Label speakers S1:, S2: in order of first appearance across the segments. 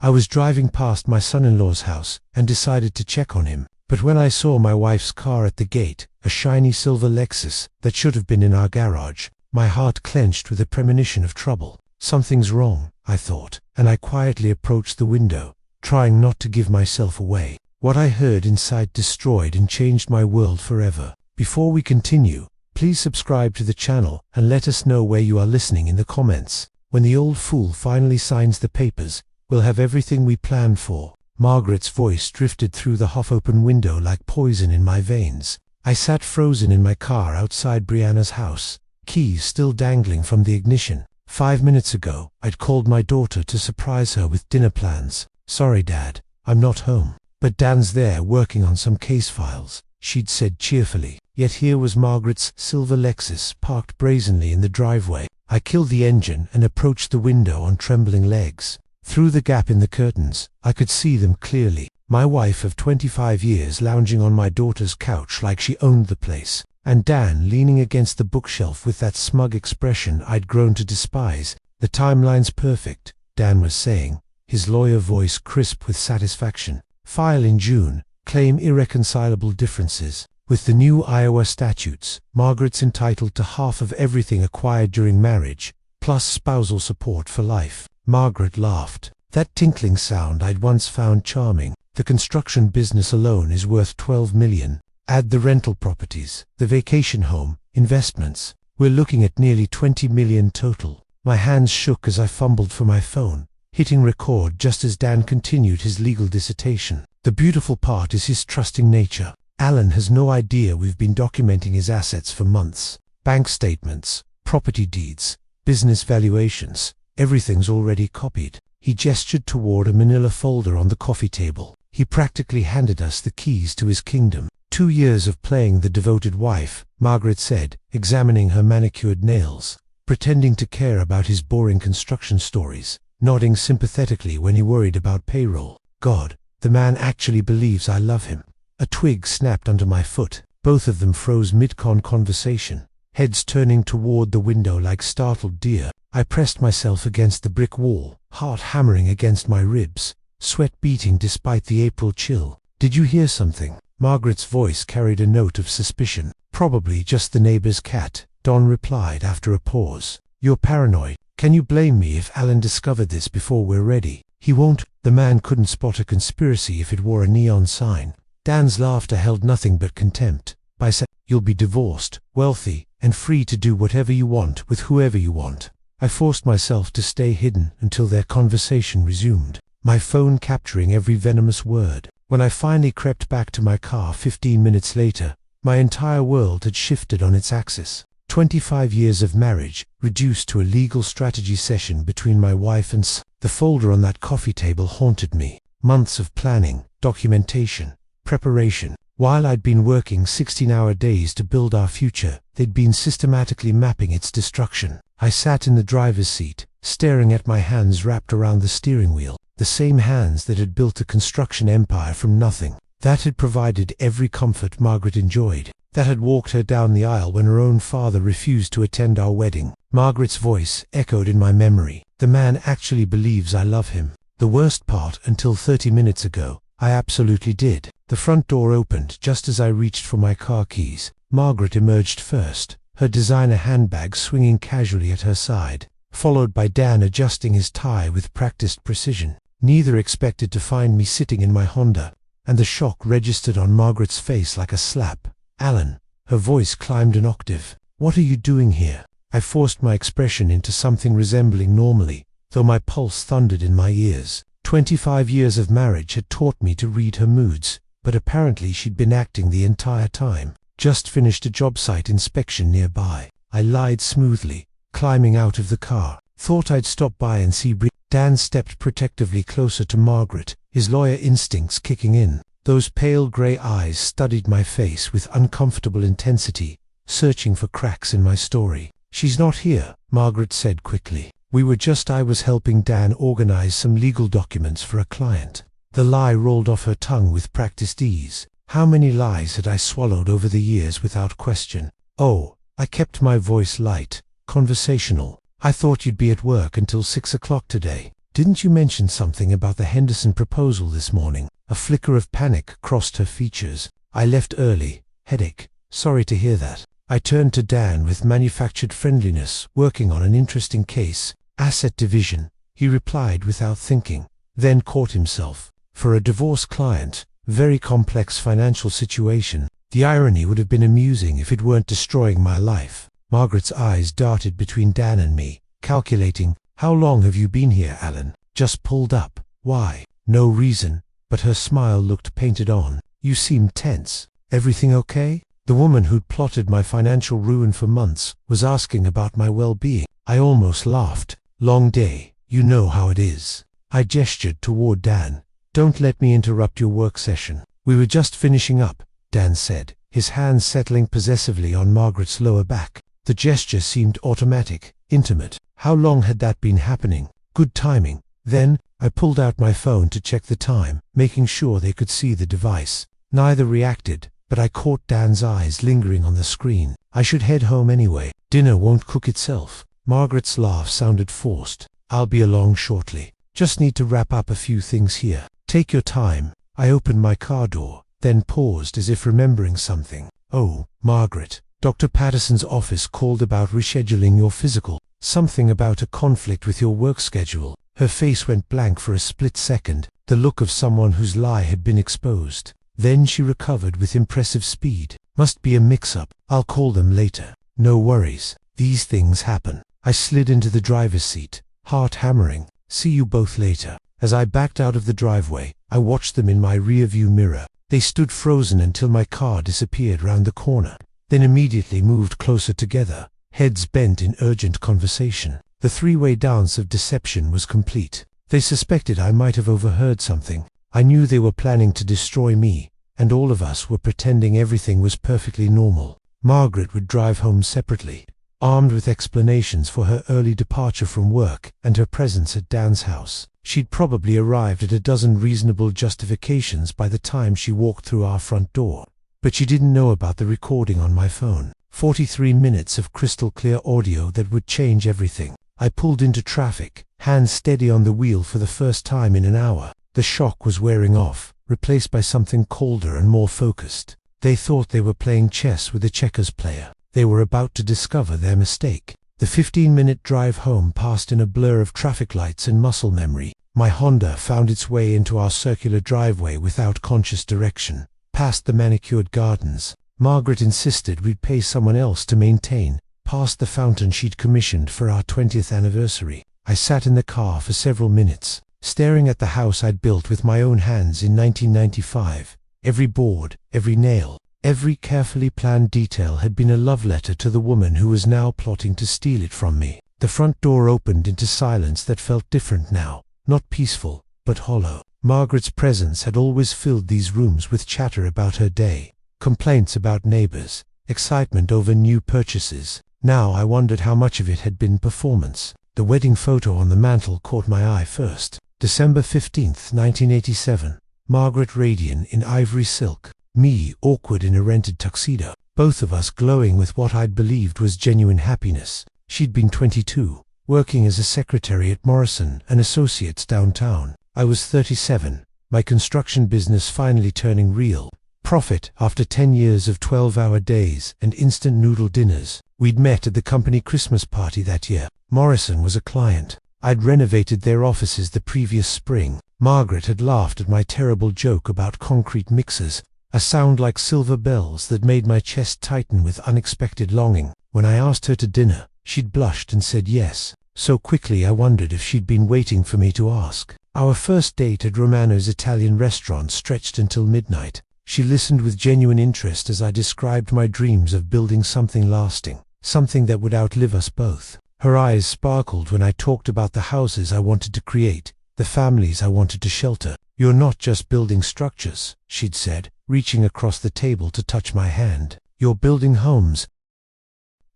S1: I was driving past my son-in-law's house and decided to check on him. But when I saw my wife's car at the gate, a shiny silver Lexus that should have been in our garage, my heart clenched with a premonition of trouble. Something's wrong, I thought, and I quietly approached the window, trying not to give myself away. What I heard inside destroyed and changed my world forever. Before we continue, please subscribe to the channel and let us know where you are listening in the comments. When the old fool finally signs the papers, we'll have everything we planned for. Margaret's voice drifted through the half-open window like poison in my veins. I sat frozen in my car outside Brianna's house, keys still dangling from the ignition. 5 minutes ago, I'd called my daughter to surprise her with dinner plans. "Sorry, Dad, I'm not home. But Dan's there working on some case files," she'd said cheerfully. Yet here was Margaret's silver Lexus parked brazenly in the driveway. I killed the engine and approached the window on trembling legs. Through the gap in the curtains, I could see them clearly. My wife of 25 years lounging on my daughter's couch like she owned the place, and Dan leaning against the bookshelf with that smug expression I'd grown to despise. "The timeline's perfect," Dan was saying, his lawyer voice crisp with satisfaction. "File in June, claim irreconcilable differences. With the new Iowa statutes, Margaret's entitled to half of everything acquired during marriage, plus spousal support for life." Margaret laughed. That tinkling sound I'd once found charming. "The construction business alone is worth $12 million. Add the rental properties, the vacation home, investments. We're looking at nearly $20 million total." My hands shook as I fumbled for my phone, hitting record just as Dan continued his legal dissertation. "The beautiful part is his trusting nature. Alan has no idea we've been documenting his assets for months. Bank statements, property deeds, business valuations. Everything's already copied." He gestured toward a manila folder on the coffee table. He practically handed us the keys to his kingdom. 2 years of playing the devoted wife, Margaret said, examining her manicured nails, pretending to care about his boring construction stories, nodding sympathetically when he worried about payroll. "God, the man actually believes I love him." A twig snapped under my foot. Both of them froze mid-conversation, heads turning toward the window like startled deer. I pressed myself against the brick wall, heart hammering against my ribs, sweat beating despite the April chill. "Did you hear something?" Margaret's voice carried a note of suspicion. "Probably just the neighbor's cat," Don replied after a pause. "You're paranoid. Can you blame me if Alan discovered this before we're ready?" "He won't." The man couldn't spot a conspiracy if it wore a neon sign. Dan's laughter held nothing but contempt. "By saying you'll be divorced, wealthy, and free to do whatever you want with whoever you want." I forced myself to stay hidden until their conversation resumed, my phone capturing every venomous word. When I finally crept back to my car 15 minutes later, my entire world had shifted on its axis. 25 years of marriage, reduced to a legal strategy session between my wife and the folder on that coffee table haunted me. Months of planning, documentation, preparation. While I'd been working 16-hour days to build our future, they'd been systematically mapping its destruction. I sat in the driver's seat, staring at my hands wrapped around the steering wheel, the same hands that had built a construction empire from nothing, that had provided every comfort Margaret enjoyed, that had walked her down the aisle when her own father refused to attend our wedding. Margaret's voice echoed in my memory. "The man actually believes I love him." The worst part, until 30 minutes ago, I absolutely did. The front door opened just as I reached for my car keys. Margaret emerged first, her designer handbag swinging casually at her side, followed by Dan adjusting his tie with practiced precision. Neither expected to find me sitting in my Honda, and the shock registered on Margaret's face like a slap. "Alan," her voice climbed an octave. "What are you doing here?" I forced my expression into something resembling normally, though my pulse thundered in my ears. 25 years of marriage had taught me to read her moods, but apparently she'd been acting the entire time. "Just finished a job site inspection nearby," I lied smoothly, climbing out of the car. "Thought I'd stop by and see Dan stepped protectively closer to Margaret, his lawyer instincts kicking in. Those pale grey eyes studied my face with uncomfortable intensity, searching for cracks in my story. "She's not here," Margaret said quickly. I was helping Dan organize some legal documents for a client." The lie rolled off her tongue with practiced ease. How many lies had I swallowed over the years without question? "Oh," I kept my voice light, conversational. "I thought you'd be at work until 6 o'clock today." Didn't you mention something about the Henderson proposal this morning? A flicker of panic crossed her features. I left early. Headache. Sorry to hear that. I turned to Dan with manufactured friendliness, working on an interesting case. Asset division, he replied without thinking, then caught himself. For a divorce client, very complex financial situation. The irony would have been amusing if it weren't destroying my life. Margaret's eyes darted between Dan and me, calculating, how long have you been here, Alan? Just pulled up. Why? No reason, but her smile looked painted on. You seemed tense. Everything okay? The woman who'd plotted my financial ruin for months was asking about my well-being. I almost laughed. Long day, you know how it is. I gestured toward Dan. Don't let me interrupt your work session. We were just finishing up, Dan said, his hands settling possessively on Margaret's lower back. The gesture seemed automatic, intimate. How long had that been happening? Good timing. Then, I pulled out my phone to check the time, making sure they could see the device. Neither reacted, but I caught Dan's eyes lingering on the screen. I should head home anyway. Dinner won't cook itself. Margaret's laugh sounded forced. I'll be along shortly. Just need to wrap up a few things here. Take your time. I opened my car door, then paused as if remembering something. Oh, Margaret, Dr. Patterson's office called about rescheduling your physical. Something about a conflict with your work schedule. Her face went blank for a split second, the look of someone whose lie had been exposed. Then she recovered with impressive speed. Must be a mix-up. I'll call them later. No worries. These things happen. I slid into the driver's seat, heart hammering. See you both later. As I backed out of the driveway, I watched them in my rear-view mirror. They stood frozen until my car disappeared round the corner, then immediately moved closer together, heads bent in urgent conversation. The three-way dance of deception was complete. They suspected I might have overheard something. I knew they were planning to destroy me, and all of us were pretending everything was perfectly normal. Margaret would drive home separately, armed with explanations for her early departure from work and her presence at Dan's house. She'd probably arrived at a dozen reasonable justifications by the time she walked through our front door. But she didn't know about the recording on my phone. 43 minutes of crystal-clear audio that would change everything. I pulled into traffic, hands steady on the wheel for the first time in an hour. The shock was wearing off, replaced by something colder and more focused. They thought they were playing chess with a checkers player. They were about to discover their mistake. The 15-minute drive home passed in a blur of traffic lights and muscle memory. My Honda found its way into our circular driveway without conscious direction, past the manicured gardens Margaret insisted we'd pay someone else to maintain, past the fountain she'd commissioned for our 20th anniversary. I sat in the car for several minutes, staring at the house I'd built with my own hands in 1995. Every board, every nail, every carefully planned detail had been a love letter to the woman who was now plotting to steal it from me. The front door opened into silence that felt different now, not peaceful, but hollow. Margaret's presence had always filled these rooms with chatter about her day, complaints about neighbors, excitement over new purchases. Now I wondered how much of it had been performance. The wedding photo on the mantel caught my eye first. December 15th, 1987. Margaret radiant in ivory silk. Me awkward in a rented tuxedo. Both of us glowing with what I'd believed was genuine happiness. She'd been 22, working as a secretary at Morrison and Associates downtown. I was 37, my construction business finally turning real profit after 10 years of 12-hour days and instant noodle dinners. We'd met at the company Christmas party that year. Morrison was a client. I'd renovated their offices the previous spring. Margaret had laughed at my terrible joke about concrete mixers, a sound like silver bells that made my chest tighten with unexpected longing. When I asked her to dinner, she'd blushed and said yes. So quickly I wondered if she'd been waiting for me to ask. Our first date at Romano's Italian restaurant stretched until midnight. She listened with genuine interest as I described my dreams of building something lasting, something that would outlive us both. Her eyes sparkled when I talked about the houses I wanted to create, the families I wanted to shelter. You're not just building structures, she'd said, reaching across the table to touch my hand. You're building homes.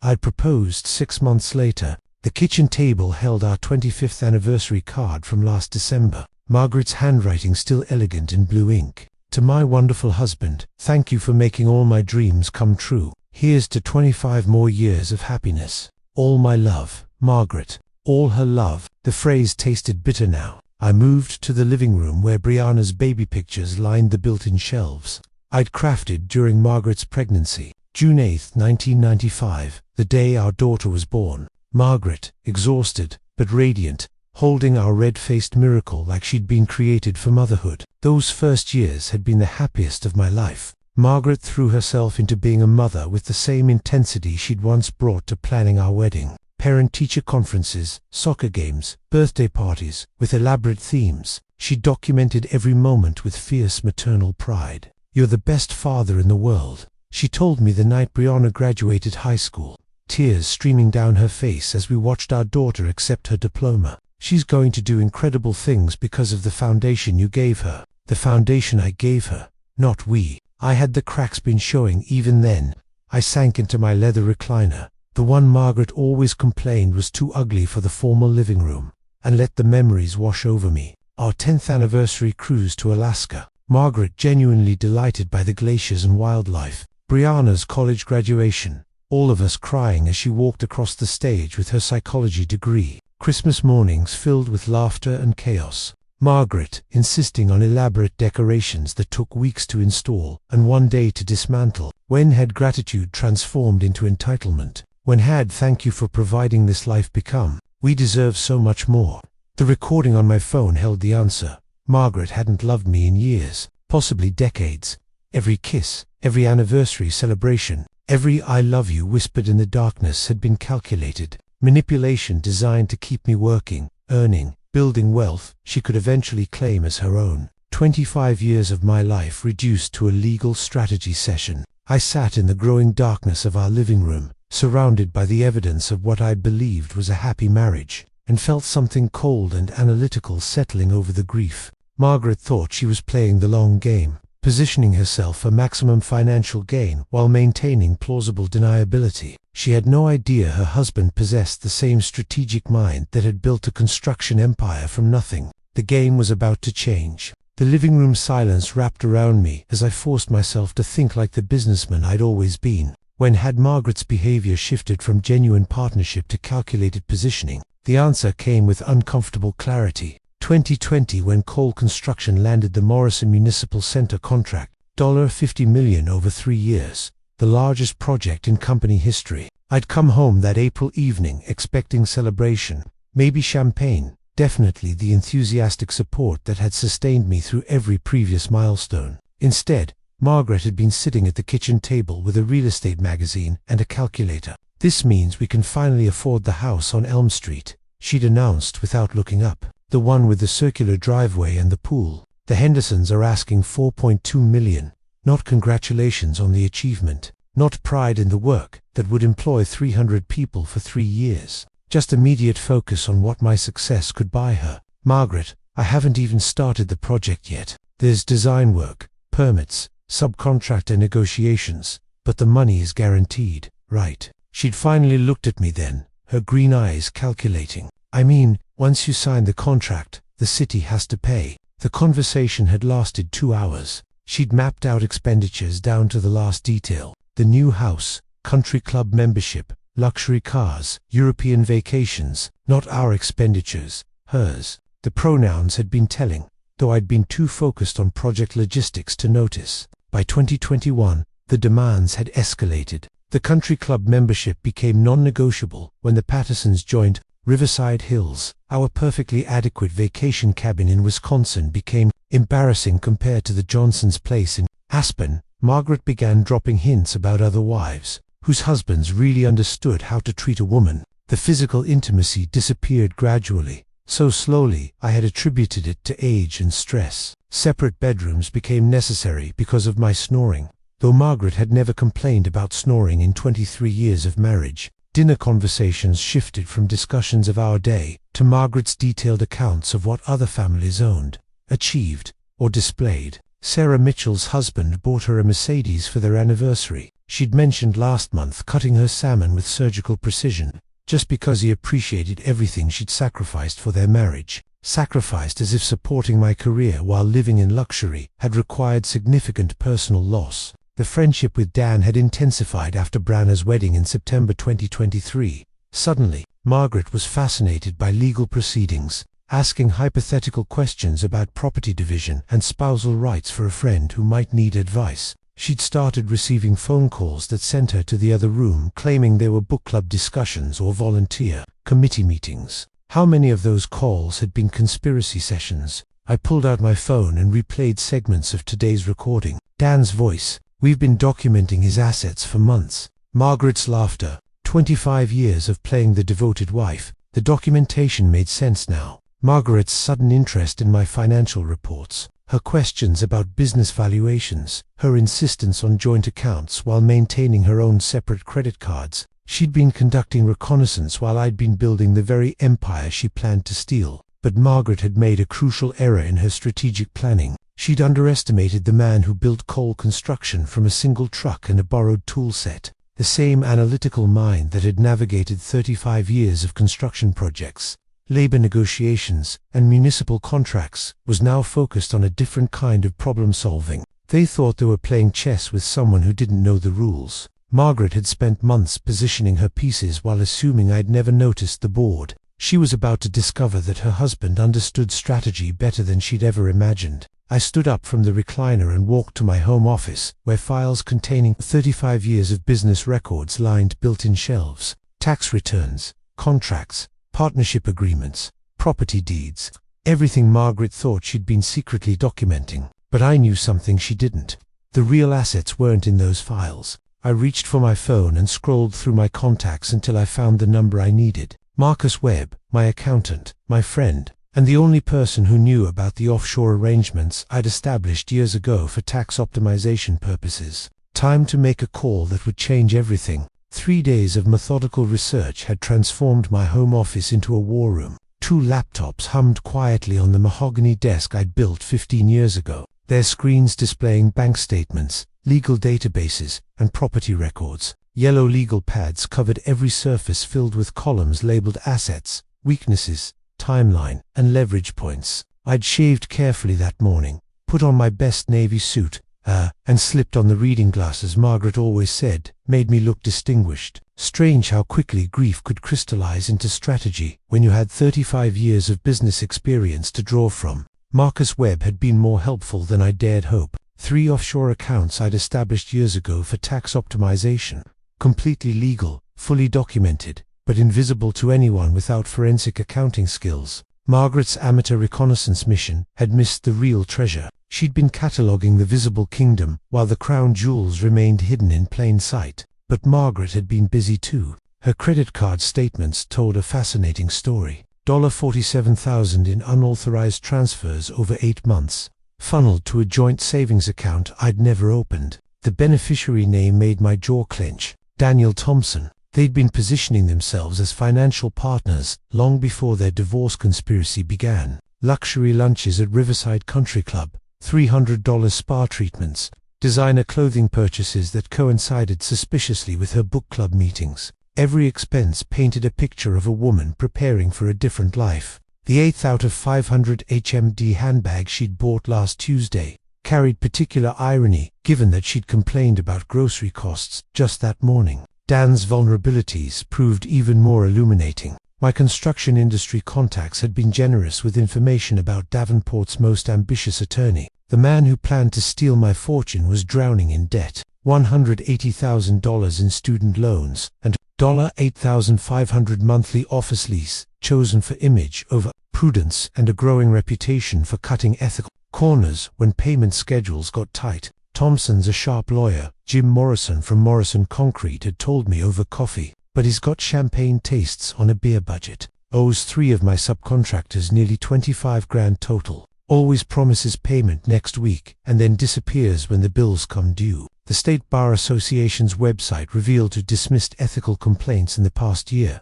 S1: I'd proposed 6 months later. The kitchen table held our 25th anniversary card from last December, Margaret's handwriting still elegant in blue ink. To my wonderful husband, thank you for making all my dreams come true. Here's to 25 more years of happiness. All my love, Margaret. all her love. The phrase tasted bitter now. I moved to the living room where Brianna's baby pictures lined the built-in shelves. I'd crafted during Margaret's pregnancy. June 8, 1995, the day our daughter was born. Margaret, exhausted, but radiant, holding our red-faced miracle like she'd been created for motherhood. Those first years had been the happiest of my life. Margaret threw herself into being a mother with the same intensity she'd once brought to planning our wedding. Parent-teacher conferences, soccer games, birthday parties, with elaborate themes. She documented every moment with fierce maternal pride. "You're the best father in the world," she told me the night Brianna graduated high school, tears streaming down her face as we watched our daughter accept her diploma. "She's going to do incredible things because of the foundation you gave her." The foundation I gave her, not we. I had the cracks been showing even then. I sank into my leather recliner, the one Margaret always complained was too ugly for the formal living room, and let the memories wash over me. Our 10th anniversary cruise to Alaska. Margaret genuinely delighted by the glaciers and wildlife. Brianna's college graduation. All of us crying as she walked across the stage with her psychology degree. Christmas mornings filled with laughter and chaos. Margaret insisting on elaborate decorations that took weeks to install and one day to dismantle. When had gratitude transformed into entitlement? When had "thank you for providing this life" become "we deserve so much more"? The recording on my phone held the answer. Margaret hadn't loved me in years, possibly decades. Every kiss, every anniversary celebration, every "I love you" whispered in the darkness had been calculated. Manipulation designed to keep me working, earning, building wealth she could eventually claim as her own. 25 years of my life reduced to a legal strategy session. I sat in the growing darkness of our living room, surrounded by the evidence of what I believed was a happy marriage, and felt something cold and analytical settling over the grief. Margaret thought she was playing the long game, positioning herself for maximum financial gain while maintaining plausible deniability. She had no idea her husband possessed the same strategic mind that had built a construction empire from nothing. The game was about to change. The living room silence wrapped around me as I forced myself to think like the businessman I'd always been. When had Margaret's behavior shifted from genuine partnership to calculated positioning? The answer came with uncomfortable clarity. 2020, when Cole Construction landed the Morrison Municipal Center contract, $50 million over 3 years, the largest project in company history. I'd come home that April evening expecting celebration, maybe champagne, definitely the enthusiastic support that had sustained me through every previous milestone. Instead, Margaret had been sitting at the kitchen table with a real estate magazine and a calculator. "This means we can finally afford the house on Elm Street," she'd announced without looking up. "The one with the circular driveway and the pool. The Hendersons are asking $4.2 million. Not congratulations on the achievement, not pride in the work that would employ 300 people for 3 years. Just immediate focus on what my success could buy her. Margaret, I haven't even started the project yet. There's design work, permits, subcontractor negotiations, but the money is guaranteed, right?" She'd finally looked at me then, her green eyes calculating. "I mean, once you sign the contract, the city has to pay." The conversation had lasted 2 hours. She'd mapped out expenditures down to the last detail. The new house, country club membership, luxury cars, European vacations, not our expenditures, hers. The pronouns had been telling, though I'd been too focused on project logistics to notice. By 2021, the demands had escalated. The country club membership became non-negotiable when the Pattersons joined. Riverside Hills, our perfectly adequate vacation cabin in Wisconsin, became embarrassing compared to the Johnsons' place in Aspen. Margaret began dropping hints about other wives, whose husbands really understood how to treat a woman. The physical intimacy disappeared gradually, so slowly I had attributed it to age and stress. Separate bedrooms became necessary because of my snoring, though Margaret had never complained about snoring in 23 years of marriage. Dinner conversations shifted from discussions of our day to Margaret's detailed accounts of what other families owned, achieved, or displayed. Sarah Mitchell's husband bought her a Mercedes for their anniversary. She'd mentioned last month cutting her salmon with surgical precision, just because he appreciated everything she'd sacrificed for their marriage. Sacrificed as if supporting my career while living in luxury had required significant personal loss. The friendship with Dan had intensified after Branna's wedding in September 2023. Suddenly, Margaret was fascinated by legal proceedings, asking hypothetical questions about property division and spousal rights for a friend who might need advice. She'd started receiving phone calls that sent her to the other room claiming they were book club discussions or volunteer committee meetings. How many of those calls had been conspiracy sessions? I pulled out my phone and replayed segments of today's recording. Dan's voice. We've been documenting his assets for months. Margaret's laughter. 25 years of playing the devoted wife. The documentation made sense now. Margaret's sudden interest in my financial reports. Her questions about business valuations. Her insistence on joint accounts while maintaining her own separate credit cards. She'd been conducting reconnaissance while I'd been building the very empire she planned to steal. But Margaret had made a crucial error in her strategic planning. She'd underestimated the man who built coal construction from a single truck and a borrowed tool set. The same analytical mind that had navigated 35 years of construction projects, labor negotiations, and municipal contracts was now focused on a different kind of problem solving. They thought they were playing chess with someone who didn't know the rules. Margaret had spent months positioning her pieces while assuming I'd never noticed the board. She was about to discover that her husband understood strategy better than she'd ever imagined. I stood up from the recliner and walked to my home office, where files containing 35 years of business records lined built-in shelves, tax returns, contracts, partnership agreements, property deeds, everything Margaret thought she'd been secretly documenting. But I knew something she didn't. The real assets weren't in those files. I reached for my phone and scrolled through my contacts until I found the number I needed. Marcus Webb, my accountant, my friend, and the only person who knew about the offshore arrangements I'd established years ago for tax optimization purposes. Time to make a call that would change everything. 3 days of methodical research had transformed my home office into a war room. 2 laptops hummed quietly on the mahogany desk I'd built 15 years ago, their screens displaying bank statements, legal databases, and property records. Yellow legal pads covered every surface filled with columns labeled assets, weaknesses, timeline, and leverage points. I'd shaved carefully that morning, put on my best navy suit, and slipped on the reading glasses Margaret always said made me look distinguished. Strange how quickly grief could crystallize into strategy when you had 35 years of business experience to draw from. Marcus Webb had been more helpful than I dared hope. 3 offshore accounts I'd established years ago for tax optimization. Completely legal, fully documented, but invisible to anyone without forensic accounting skills. Margaret's amateur reconnaissance mission had missed the real treasure. She'd been cataloguing the visible kingdom, while the crown jewels remained hidden in plain sight. But Margaret had been busy too. Her credit card statements told a fascinating story. $47,000 in unauthorized transfers over 8 months, funneled to a joint savings account I'd never opened. The beneficiary name made my jaw clench. Daniel Thompson. They'd been positioning themselves as financial partners long before their divorce conspiracy began. Luxury lunches at Riverside Country Club, $300 spa treatments, designer clothing purchases that coincided suspiciously with her book club meetings. Every expense painted a picture of a woman preparing for a different life. The 8th out of 500 HMD handbag she'd bought last Tuesday carried particular irony, given that she'd complained about grocery costs just that morning. Dan's vulnerabilities proved even more illuminating. My construction industry contacts had been generous with information about Davenport's most ambitious attorney. The man who planned to steal my fortune was drowning in debt, $180,000 in student loans, and $8,500 monthly office lease, chosen for image over prudence and a growing reputation for cutting ethical corners when payment schedules got tight. Thompson's a sharp lawyer. Jim Morrison from Morrison Concrete had told me over coffee, but he's got champagne tastes on a beer budget. Owes 3 of my subcontractors nearly 25 grand total. Always promises payment next week and then disappears when the bills come due. The State Bar Association's website revealed to dismissed ethical complaints in the past year,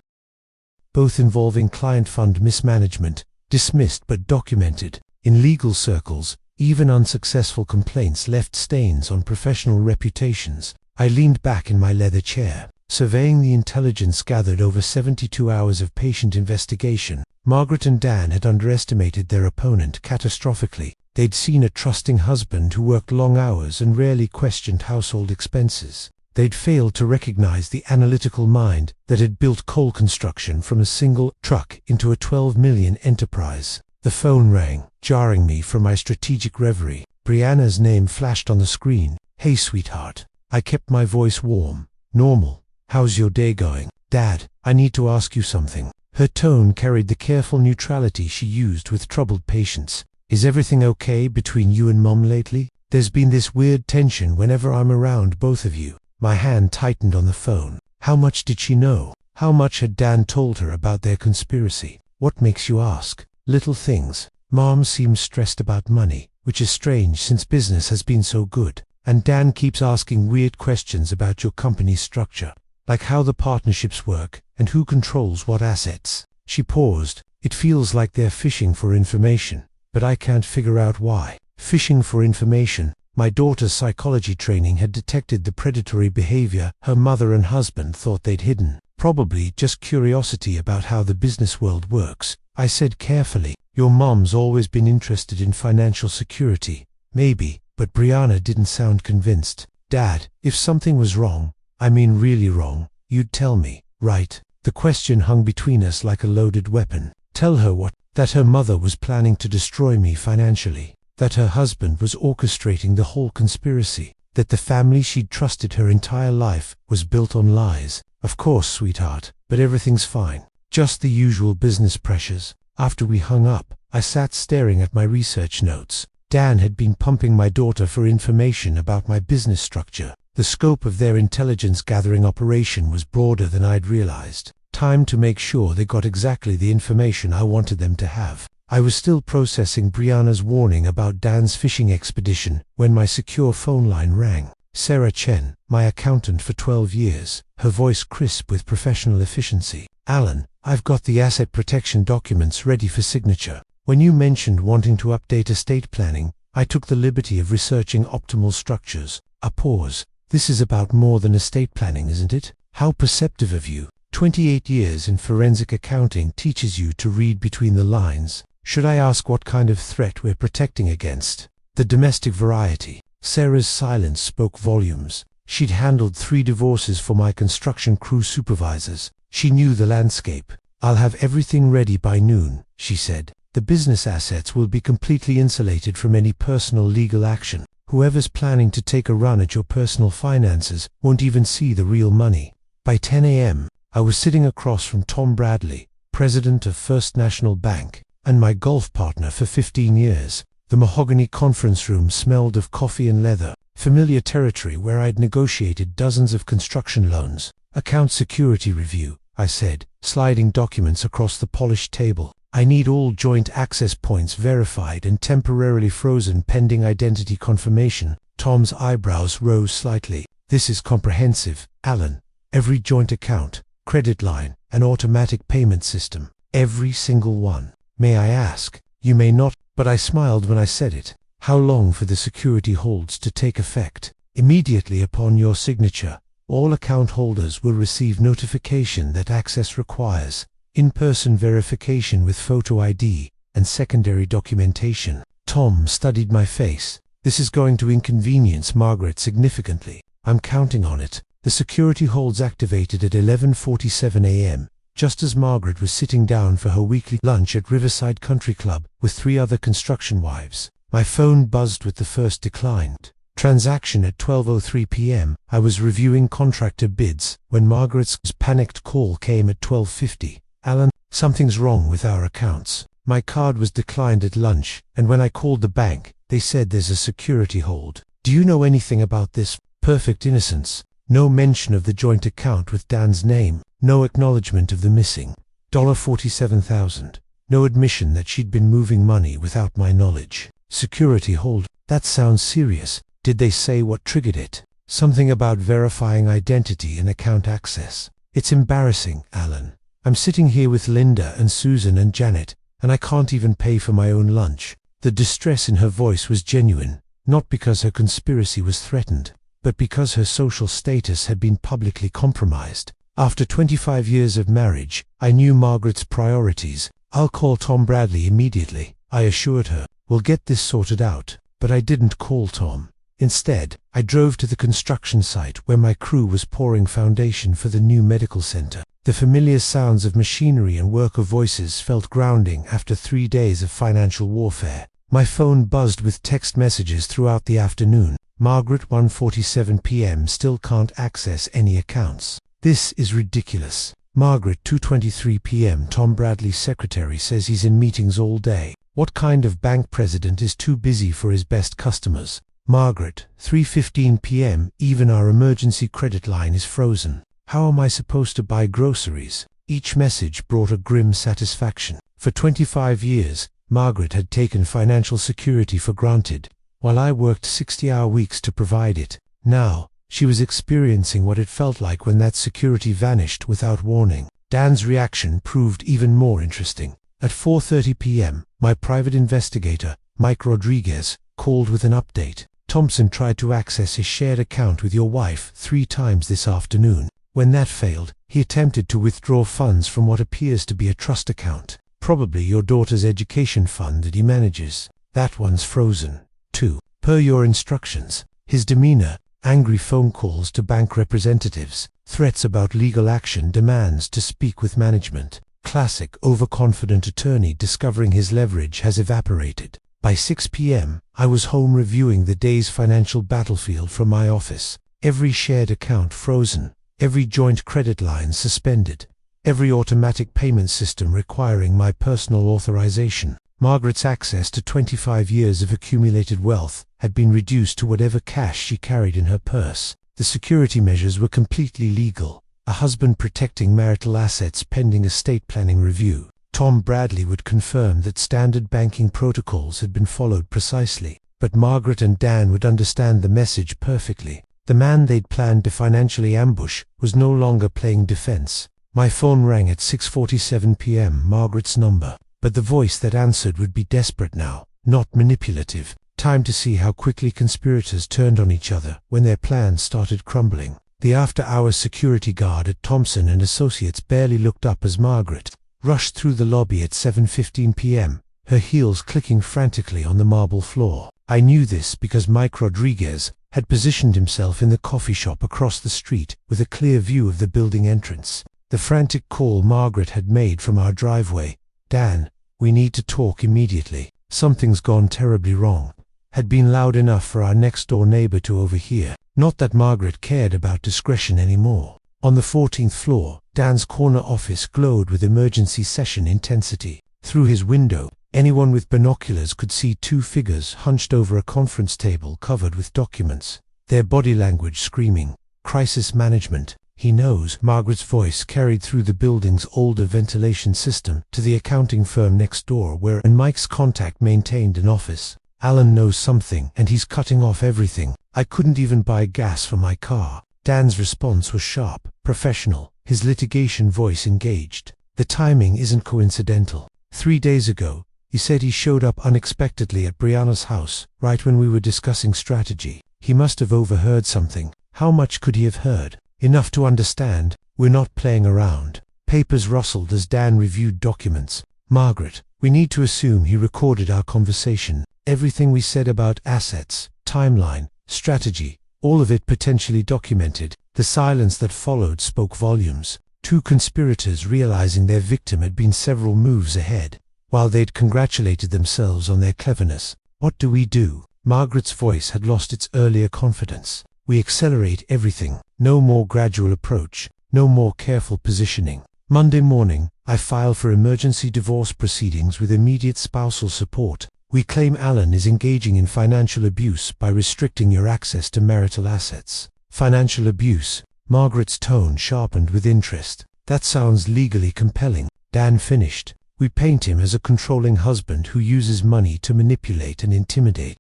S1: both involving client fund mismanagement, dismissed but documented. In legal circles, even unsuccessful complaints left stains on professional reputations. I leaned back in my leather chair, surveying the intelligence gathered over 72 hours of patient investigation. Margaret and Dan had underestimated their opponent catastrophically. They'd seen a trusting husband who worked long hours and rarely questioned household expenses. They'd failed to recognize the analytical mind that had built coal construction from a single truck into a 12 million enterprise. The phone rang, jarring me from my strategic reverie. Brianna's name flashed on the screen. "Hey, sweetheart." I kept my voice warm. "Normal. How's your day going?" "Dad, I need to ask you something." Her tone carried the careful neutrality she used with troubled patients. "Is everything okay between you and Mom lately? There's been this weird tension whenever I'm around both of you." My hand tightened on the phone. How much did she know? How much had Dan told her about their conspiracy? "What makes you ask?" "Little things. Mom seems stressed about money, which is strange since business has been so good. And Dan keeps asking weird questions about your company's structure, like how the partnerships work and who controls what assets." She paused. "It feels like they're fishing for information, but I can't figure out why." Fishing for information. My daughter's psychology training had detected the predatory behavior her mother and husband thought they'd hidden. "Probably just curiosity about how the business world works," I said carefully. "Your mom's always been interested in financial security." "Maybe," but Brianna didn't sound convinced. "Dad, if something was wrong, I mean really wrong, you'd tell me, right?" The question hung between us like a loaded weapon. Tell her what? That her mother was planning to destroy me financially. That her husband was orchestrating the whole conspiracy. That the family she'd trusted her entire life was built on lies. "Of course, sweetheart, but everything's fine. Just the usual business pressures." After we hung up, I sat staring at my research notes. Dan had been pumping my daughter for information about my business structure. The scope of their intelligence-gathering operation was broader than I'd realized. Time to make sure they got exactly the information I wanted them to have. I was still processing Brianna's warning about Dan's fishing expedition when my secure phone line rang. Sarah Chen, my accountant for 12 years, her voice crisp with professional efficiency. "Alan, I've got the asset protection documents ready for signature. When you mentioned wanting to update estate planning, I took the liberty of researching optimal structures." A pause. "This is about more than estate planning, isn't it? How perceptive of you. 28 years in forensic accounting teaches you to read between the lines. Should I ask what kind of threat we're protecting against?" "The domestic variety." Sarah's silence spoke volumes. She'd handled 3 divorces for my construction crew supervisors. She knew the landscape. "I'll have everything ready by noon," she said. "The business assets will be completely insulated from any personal legal action. Whoever's planning to take a run at your personal finances won't even see the real money." By 10 a.m., I was sitting across from Tom Bradley, president of First National Bank, and my golf partner for 15 years. The mahogany conference room smelled of coffee and leather, familiar territory where I'd negotiated dozens of construction loans. "Account security review," I said, sliding documents across the polished table. "I need all joint access points verified and temporarily frozen pending identity confirmation." Tom's eyebrows rose slightly. "This is comprehensive, Alan. Every joint account, credit line, and automatic payment system. Every single one." "May I ask?" "You may not," but I smiled when I said it. "How long for the security holds to take effect?" "Immediately upon your signature. All account holders will receive notification that access requires in-person verification with photo ID and secondary documentation." Tom studied my face. "This is going to inconvenience Margaret significantly." "I'm counting on it." The security holds activated at 11:47 a.m., just as Margaret was sitting down for her weekly lunch at Riverside Country Club with 3 other construction wives. My phone buzzed with the first declined transaction at 12:03 p.m. I was reviewing contractor bids when Margaret's panicked call came at 12:50. "Alan, something's wrong with our accounts. My card was declined at lunch, and when I called the bank, they said there's a security hold. Do you know anything about this?" Perfect innocence. No mention of the joint account with Dan's name. No acknowledgement of the missing $47,000. No admission that she'd been moving money without my knowledge. Security hold. That sounds serious. Did they say what triggered it? Something about verifying identity and account access. "It's embarrassing, Alan. I'm sitting here with Linda and Susan and Janet, and I can't even pay for my own lunch." The distress in her voice was genuine, not because her conspiracy was threatened, but because her social status had been publicly compromised. After 25 years of marriage, I knew Margaret's priorities. "I'll call Tom Bradley immediately," I assured her. "We'll get this sorted out." But I didn't call Tom. Instead, I drove to the construction site where my crew was pouring foundation for the new medical center. The familiar sounds of machinery and worker voices felt grounding after 3 days of financial warfare. My phone buzzed with text messages throughout the afternoon. Margaret, 1:47 p.m. still can't access any accounts. This is ridiculous. Margaret, 2:23 p.m. Tom Bradley's secretary says he's in meetings all day. What kind of bank president is too busy for his best customers? Margaret, 3:15 p.m. Even our emergency credit line is frozen. How am I supposed to buy groceries? Each message brought a grim satisfaction. For 25 years, Margaret had taken financial security for granted, while I worked 60-hour weeks to provide it. Now, she was experiencing what it felt like when that security vanished without warning. Dan's reaction proved even more interesting. At 4:30 p.m., my private investigator, Mike Rodriguez, called with an update. Thompson tried to access his shared account with your wife 3 times this afternoon. When that failed, he attempted to withdraw funds from what appears to be a trust account, probably your daughter's education fund that he manages. That one's frozen, too. Per your instructions. His demeanor, angry phone calls to bank representatives, threats about legal action, demands to speak with management. Classic overconfident attorney discovering his leverage has evaporated. By 6 p.m., I was home reviewing the day's financial battlefield from my office. Every shared account frozen. Every joint credit line suspended. Every automatic payment system requiring my personal authorization. Margaret's access to 25 years of accumulated wealth had been reduced to whatever cash she carried in her purse. The security measures were completely legal. A husband protecting marital assets pending estate planning review. Tom Bradley would confirm that standard banking protocols had been followed precisely, but Margaret and Dan would understand the message perfectly. The man they'd planned to financially ambush was no longer playing defense. My phone rang at 6:47 p.m., Margaret's number, but the voice that answered would be desperate now, not manipulative. Time to see how quickly conspirators turned on each other when their plans started crumbling. The after-hours security guard at Thompson and Associates barely looked up as Margaret rushed through the lobby at 7:15 p.m., her heels clicking frantically on the marble floor. I knew this because Mike Rodriguez had positioned himself in the coffee shop across the street with a clear view of the building entrance. The frantic call Margaret had made from our driveway, "Dan, we need to talk immediately. Something's gone terribly wrong," had been loud enough for our next-door neighbor to overhear. Not that Margaret cared about discretion anymore. On the 14th floor, Dan's corner office glowed with emergency session intensity. Through his window, anyone with binoculars could see 2 figures hunched over a conference table covered with documents, their body language screaming, "Crisis management." He knows. Margaret's voice carried through the building's older ventilation system to the accounting firm next door where Mike's contact maintained an office. "Alan knows something, and he's cutting off everything. I couldn't even buy gas for my car." Dan's response was sharp, professional, his litigation voice engaged. "The timing isn't coincidental. 3 days ago, he said he showed up unexpectedly at Brianna's house, right when we were discussing strategy. He must have overheard something. How much could he have heard? Enough to understand, we're not playing around." Papers rustled as Dan reviewed documents. "Margaret, we need to assume he recorded our conversation. Everything we said about assets, timeline, strategy, all of it potentially documented." The silence that followed spoke volumes. 2 conspirators realizing their victim had been several moves ahead, while they'd congratulated themselves on their cleverness. "What do we do?" Margaret's voice had lost its earlier confidence. "We accelerate everything. No more gradual approach. No more careful positioning. Monday morning, I file for emergency divorce proceedings with immediate spousal support. We claim Alan is engaging in financial abuse by restricting your access to marital assets." Financial abuse. Margaret's tone sharpened with interest. "That sounds legally compelling." Dan finished. "We paint him as a controlling husband who uses money to manipulate and intimidate.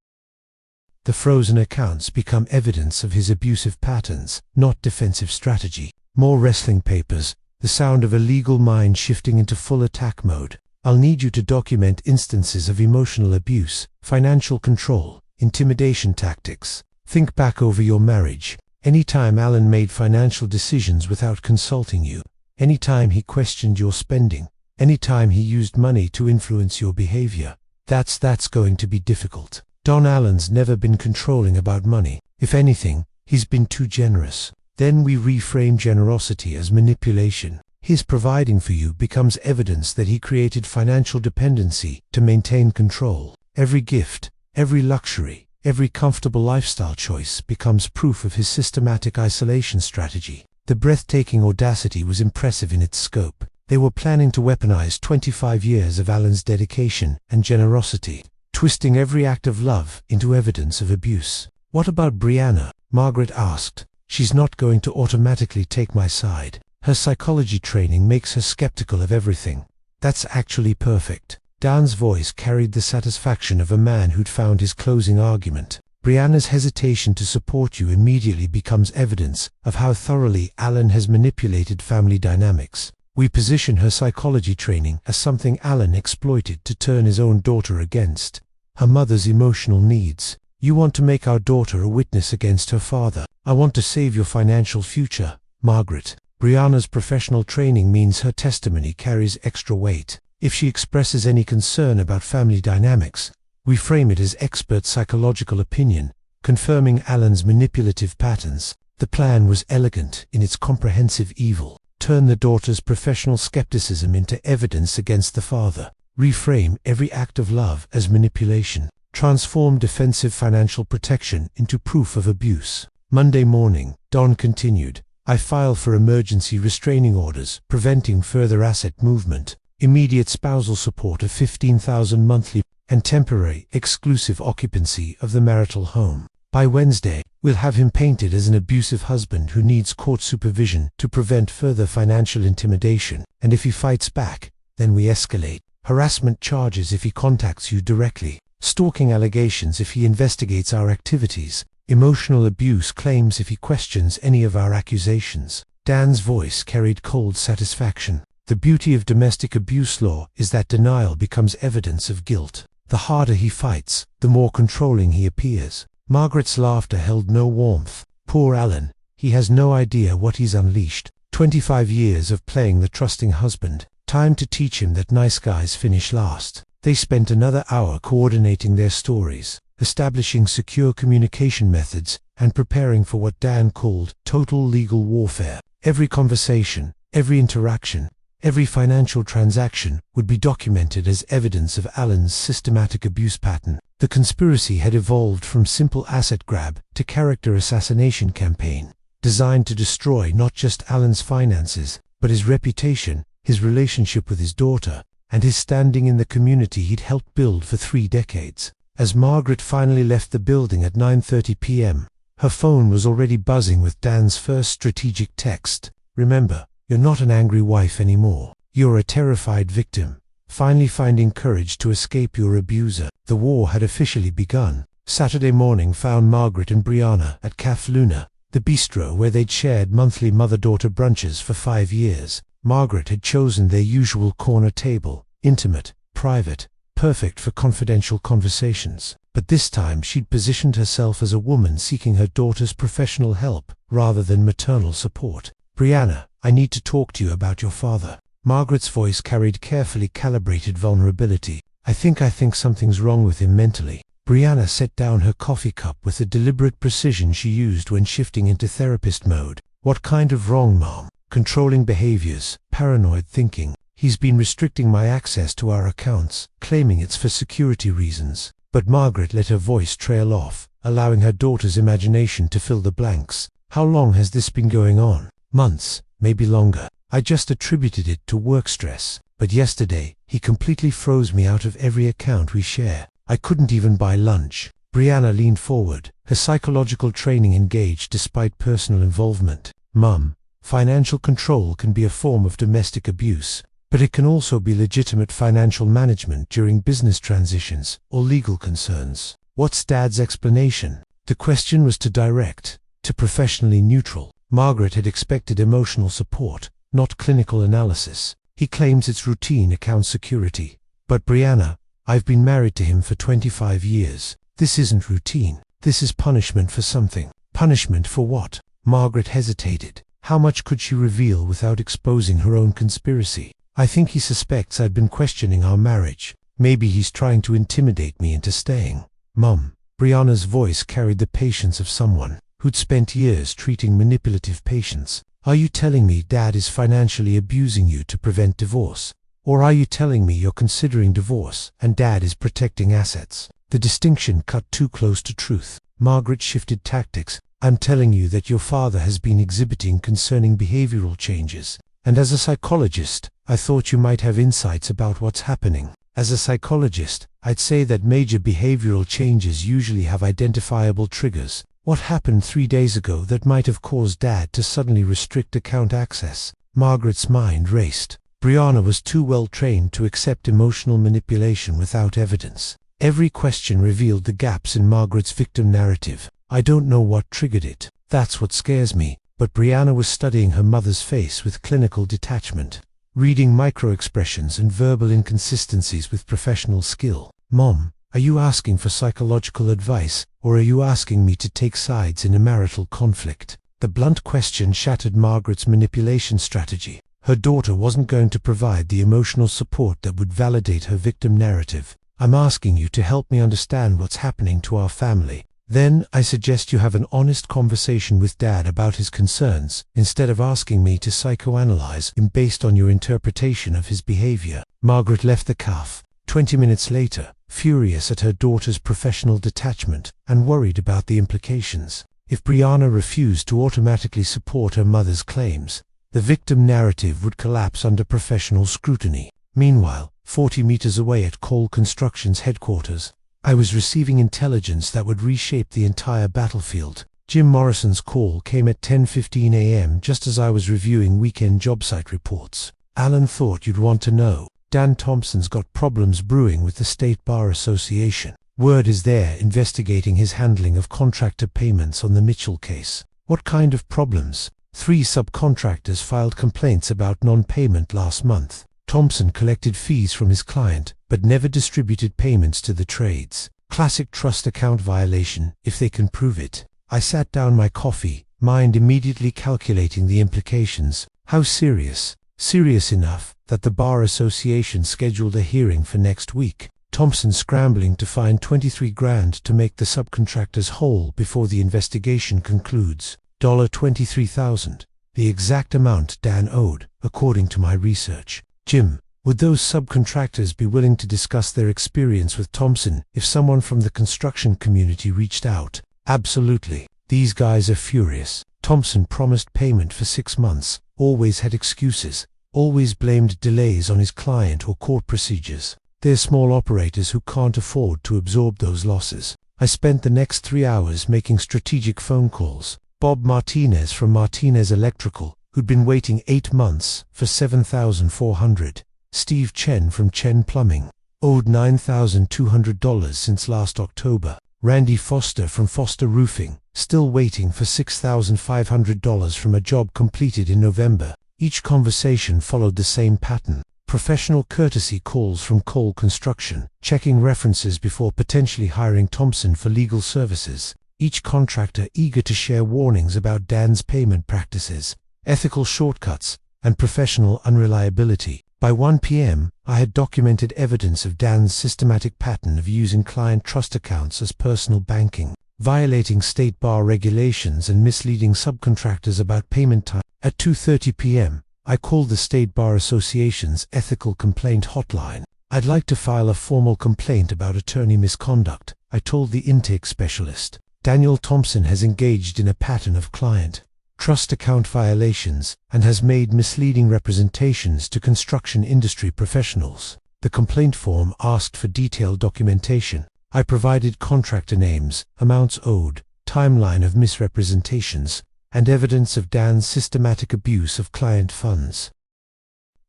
S1: The frozen accounts become evidence of his abusive patterns, not defensive strategy." More wrestling papers, the sound of a legal mind shifting into full attack mode. "I'll need you to document instances of emotional abuse, financial control, intimidation tactics. Think back over your marriage. Anytime Alan made financial decisions without consulting you. Anytime he questioned your spending. Anytime he used money to influence your behavior. That's going to be difficult. Don Allen's never been controlling about money. If anything, he's been too generous. Then we reframe generosity as manipulation. His providing for you becomes evidence that he created financial dependency to maintain control. Every gift, every luxury, every comfortable lifestyle choice becomes proof of his systematic isolation strategy. The breathtaking audacity was impressive in its scope. They were planning to weaponize 25 years of Alan's dedication and generosity, twisting every act of love into evidence of abuse. "What about Brianna?" Margaret asked. "She's not going to automatically take my side. Her psychology training makes her skeptical of everything." "That's actually perfect." Dan's voice carried the satisfaction of a man who'd found his closing argument. "Brianna's hesitation to support you immediately becomes evidence of how thoroughly Alan has manipulated family dynamics. We position her psychology training as something Alan exploited to turn his own daughter against her mother's emotional needs. You want to make our daughter a witness against her father. I want to save your financial future, Margaret. Brianna's professional training means her testimony carries extra weight. If she expresses any concern about family dynamics, we frame it as expert psychological opinion, confirming Alan's manipulative patterns. The plan was elegant in its comprehensive evil. Turn the daughter's professional skepticism into evidence against the father. Reframe every act of love as manipulation. Transform defensive financial protection into proof of abuse. Monday morning, Don continued. "I file for emergency restraining orders, preventing further asset movement, immediate spousal support of $15,000 monthly, and temporary, exclusive occupancy of the marital home. By Wednesday, we'll have him painted as an abusive husband who needs court supervision to prevent further financial intimidation, and if he fights back, then we escalate. Harassment charges if he contacts you directly, stalking allegations if he investigates our activities, emotional abuse claims if he questions any of our accusations." Dan's voice carried cold satisfaction. The beauty of domestic abuse law is that denial becomes evidence of guilt. The harder he fights, the more controlling he appears. Margaret's laughter held no warmth. "Poor Alan, he has no idea what he's unleashed. 25 years of playing the trusting husband. Time to teach him that nice guys finish last." They spent another hour coordinating their stories, establishing secure communication methods, and preparing for what Dan called total legal warfare. Every conversation, every interaction, every financial transaction would be documented as evidence of Alan's systematic abuse pattern. The conspiracy had evolved from simple asset grab to character assassination campaign, designed to destroy not just Alan's finances, but his reputation, his relationship with his daughter, and his standing in the community he'd helped build for 3 decades. As Margaret finally left the building at 9:30 p.m., her phone was already buzzing with Dan's first strategic text. "Remember, you're not an angry wife anymore. You're a terrified victim, finally finding courage to escape your abuser." The war had officially begun. Saturday morning found Margaret and Brianna at Caf Luna, the bistro where they'd shared monthly mother-daughter brunches for 5 years. Margaret had chosen their usual corner table, intimate, private, perfect for confidential conversations. But this time she'd positioned herself as a woman seeking her daughter's professional help rather than maternal support. "Brianna, I need to talk to you about your father." Margaret's voice carried carefully calibrated vulnerability. I think something's wrong with him mentally." Brianna set down her coffee cup with the deliberate precision she used when shifting into therapist mode. "What kind of wrong, Mom?" "Controlling behaviors, paranoid thinking. He's been restricting my access to our accounts, claiming it's for security reasons." But Margaret let her voice trail off, allowing her daughter's imagination to fill the blanks. "How long has this been going on?" "Months, maybe longer. I just attributed it to work stress. But yesterday, he completely froze me out of every account we share. I couldn't even buy lunch." Brianna leaned forward, her psychological training engaged despite personal involvement. "Mum, financial control can be a form of domestic abuse, but it can also be legitimate financial management during business transitions or legal concerns. What's Dad's explanation?" The question was too direct, too professionally neutral. Margaret had expected emotional support, not clinical analysis. "He claims it's routine account security." "But Brianna, I've been married to him for 25 years. This isn't routine. This is punishment for something." "Punishment for what?" Margaret hesitated. How much could she reveal without exposing her own conspiracy? "I think he suspects I'd been questioning our marriage. Maybe he's trying to intimidate me into staying." Mum. Brianna's voice carried the patience of someone who'd spent years treating manipulative patients. Are you telling me Dad is financially abusing you to prevent divorce? Or are you telling me you're considering divorce and Dad is protecting assets? The distinction cut too close to truth. Margaret shifted tactics. I'm telling you that your father has been exhibiting concerning behavioral changes. And as a psychologist, I thought you might have insights about what's happening. As a psychologist, I'd say that major behavioral changes usually have identifiable triggers. What happened 3 days ago that might have caused Dad to suddenly restrict account access? Margaret's mind raced. Brianna was too well trained to accept emotional manipulation without evidence. Every question revealed the gaps in Margaret's victim narrative. I don't know what triggered it. That's what scares me. But Brianna was studying her mother's face with clinical detachment, reading micro-expressions and verbal inconsistencies with professional skill. Mom, are you asking for psychological advice, or are you asking me to take sides in a marital conflict? The blunt question shattered Margaret's manipulation strategy. Her daughter wasn't going to provide the emotional support that would validate her victim narrative. I'm asking you to help me understand what's happening to our family. Then, I suggest you have an honest conversation with Dad about his concerns, instead of asking me to psychoanalyze him based on your interpretation of his behavior. Margaret left the cafe. 20 minutes later, furious at her daughter's professional detachment, and worried about the implications. If Brianna refused to automatically support her mother's claims, the victim narrative would collapse under professional scrutiny. Meanwhile, 40 meters away at Cole Construction's headquarters, I was receiving intelligence that would reshape the entire battlefield. Jim Morrison's call came at 10:15 a.m. just as I was reviewing weekend job site reports. Alan thought you'd want to know. Dan Thompson's got problems brewing with the State Bar Association. Word is they're investigating his handling of contractor payments on the Mitchell case. What kind of problems? 3 subcontractors filed complaints about non-payment last month. Thompson collected fees from his client, but never distributed payments to the trades. Classic trust account violation, if they can prove it. I sat down my coffee, mind immediately calculating the implications. How serious? Serious enough that the Bar Association scheduled a hearing for next week. Thompson scrambling to find 23 grand to make the subcontractors whole before the investigation concludes. $23,000. The exact amount Dan owed, according to my research. Jim, would those subcontractors be willing to discuss their experience with Thompson if someone from the construction community reached out? Absolutely. These guys are furious. Thompson promised payment for 6 months, always had excuses, always blamed delays on his client or court procedures. They're small operators who can't afford to absorb those losses. I spent the next 3 hours making strategic phone calls. Bob Martinez from Martinez Electrical, who'd been waiting 8 months for $7,400. Steve Chen from Chen Plumbing, owed $9,200 since last October. Randy Foster from Foster Roofing, still waiting for $6,500 from a job completed in November. Each conversation followed the same pattern. Professional courtesy calls from Cole Construction, checking references before potentially hiring Thompson for legal services. Each contractor eager to share warnings about Dan's payment practices, ethical shortcuts, and professional unreliability. By 1 p.m., I had documented evidence of Dan's systematic pattern of using client trust accounts as personal banking, violating state bar regulations and misleading subcontractors about payment time. At 2:30 p.m., I called the State Bar Association's ethical complaint hotline. I'd like to file a formal complaint about attorney misconduct, I told the intake specialist. Daniel Thompson has engaged in a pattern of client trust account violations and has made misleading representations to construction industry professionals. The complaint form asked for detailed documentation. I provided contractor names, amounts owed, timeline of misrepresentations, and evidence of Dan's systematic abuse of client funds.